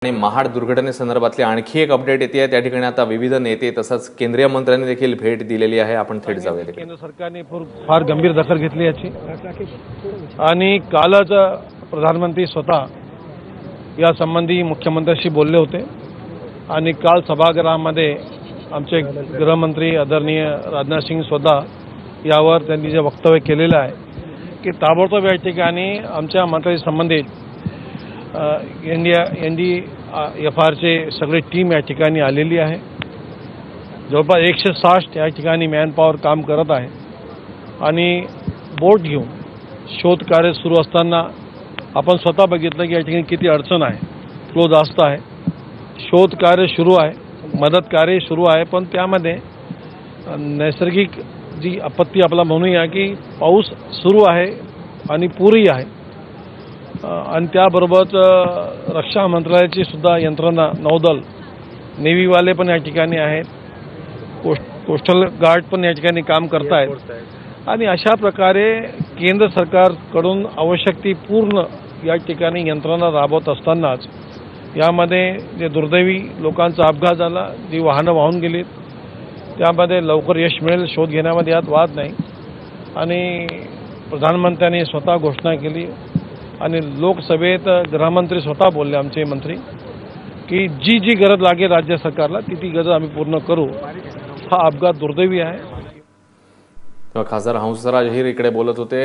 आणि महाड दुर्घटनेसंदर्भातली आणखी एक अपडेट येते। त्या ठिकाणी आता विविध नेते तसंच केंद्रीय मंत्र्यांनी देखील भेट दिलेली आहे। आपण थेट जाऊया। केंद्र सरकारने फार गंभीर दखल घेतली याची आणि कालच प्रधानमंत्री स्वतः या संबंधी मुख्यमंत्र्यांशी बोलले होते आणि काल सभागृहामध्ये आमचे गृहमंत्री आदरणीय राजनाथ सिंग स्वतः यावर त्यांनी जे वक्तव्य केलेलं आहे की ताबडतोब या ठिकाणी आमच्या मंत्र्यांशी संबंधित NDFRचे सगळे टीम या ठिकाणी आलेली आहे। जवळपास 160 या ठिकाणी मॅनपॉवर काम करत आहे आणि बोट घेऊन शोध कार्य सुरू असताना आपण स्वतः बघितलं की या ठिकाणी किती अडचण आहे, फ्लो जास्त आहे। शोध कार्य सुरू आहे, मदत कार्य सुरू आहे, पण त्यामध्ये नैसर्गिक जी आपत्ती आपला म्हणूया की पाऊस सुरू आहे आणि पूरही आहे आणि त्याबरोबरच रक्षा मंत्रालयाची सुद्धा यंत्रणा, नौदल, नेव्हीवाले पण या ठिकाणी आहेत, कोस्टल गार्ड पण या ठिकाणी काम करतायत आणि अशा प्रकारे केंद्र सरकारकडून आवश्यक ती पूर्ण या ठिकाणी यंत्रणा राबवत असतानाच यामध्ये जे दुर्दैवी लोकांचा अपघात झाला, जी वाहनं वाहून गेलीत, त्यामध्ये लवकर यश मिळेल शोध घेण्यामध्ये यात वाद नाही आणि प्रधानमंत्र्यांनी स्वतः घोषणा केली आणि लोकसभेत गृहमंत्री स्वतः बोलले, आमचे मंत्री, की जी जी गरज लागेल राज्य सरकारला ती गरज आम्ही पूर्ण करू। हा अपघात दुर्दैवी आहे। खासदार हंसराज अहिर इकडे बोलत होते।